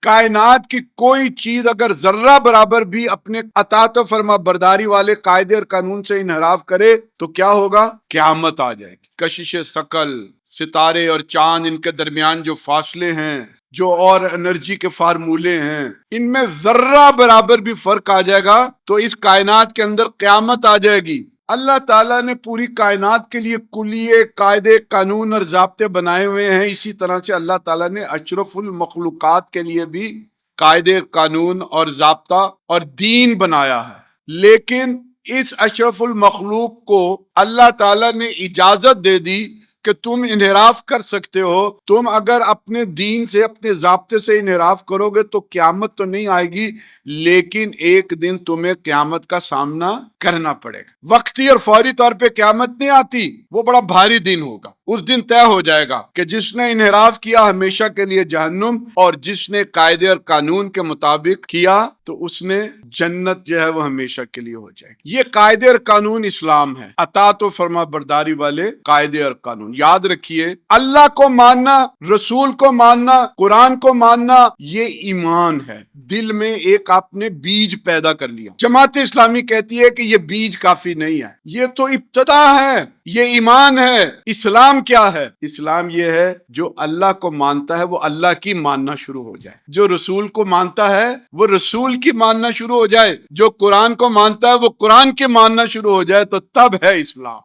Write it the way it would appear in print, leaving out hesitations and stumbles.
کائنات کی کوئی چیز اگر ذرہ برابر بھی اپنے اطاعت و فرما برداری والے قاعدے اور قانون سے انحراف کرے تو کیا ہوگا؟ قیامت آ جائے گی۔ کشش ثقل، ستارے اور چاند، ان کے درمیان جو فاصلے ہیں، جو اور انرجی کے فارمولے ہیں، ان میں ذرہ برابر بھی فرق آ جائے گا تو اس کائنات کے اندر قیامت آ جائے گی۔ اللہ تعالیٰ نے پوری کائنات کے لیے کلیے قاعدے قانون اور ضابطے بنائے ہوئے ہیں، اسی طرح سے اللہ تعالیٰ نے اشرف المخلوقات کے لیے بھی قاعدے قانون اور ضابطہ اور دین بنایا ہے۔ لیکن اس اشرف المخلوق کو اللہ تعالیٰ نے اجازت دے دی کہ تم انحراف کر سکتے ہو، تم اگر اپنے دین سے اپنے ضابطے سے انحراف کرو گے تو قیامت تو نہیں آئے گی، لیکن ایک دن تمہیں قیامت کا سامنا کرنا پڑے گا۔ وقتی اور فوری طور پہ قیامت نہیں آتی، وہ بڑا بھاری دن ہوگا۔ اس دن طے ہو جائے گا کہ جس نے انحراف کیا ہمیشہ کے لیے جہنم، اور جس نے قاعدے اور قانون کے مطابق کیا تو اس نے جنت جو ہے وہ ہمیشہ کے لیے ہو جائے گی۔ یہ قاعدے اور قانون اسلام ہے، اطاعت و فرما برداری والے قاعدے اور قانون۔ یاد رکھیے، اللہ کو ماننا، رسول کو ماننا، قرآن کو ماننا، یہ ایمان ہے۔ دل میں ایک آپ نے بیج پیدا کر لیا۔ جماعت اسلامی کہتی ہے کہ یہ بیج کافی نہیں ہے، یہ تو ابتدا ہے، یہ ایمان ہے۔ اسلام کیا ہے؟ اسلام یہ ہے جو اللہ کو مانتا ہے وہ اللہ کی ماننا شروع ہو جائے، جو رسول کو مانتا ہے وہ رسول کی ماننا شروع ہو جائے، جو قرآن کو مانتا ہے وہ قرآن کی ماننا شروع ہو جائے، تو تب ہے اسلام۔